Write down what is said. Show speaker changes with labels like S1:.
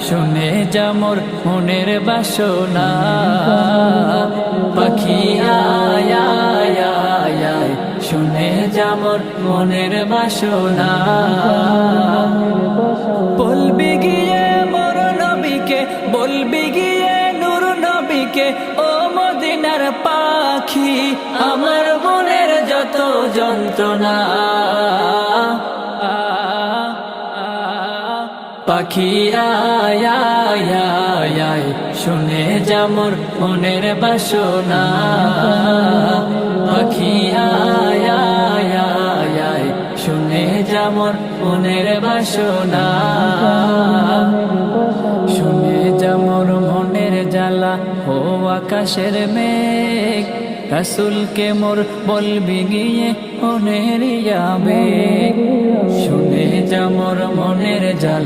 S1: শুনে যা মোর মনের বাসনা পাখি আয় শুনে যা মোর মনের বাসনা বলবি গিয়ে মোর নবীকে বলবি গিয়ে নূর নবীকে ও মদিনার পাখি আমার মনের যত যন্ত্রণা পাখি আয় শুনে যা মোর মনের বাসনা পাখি আয় শুনে যা মোর মনের বাসনা শুনে যা মোর মনের জ্বালা ও আকাশের মেঘ রাসূলকে মোর বলবি গিয়ে মনের আবেগ শুনে যা মোর মনের জ্বালা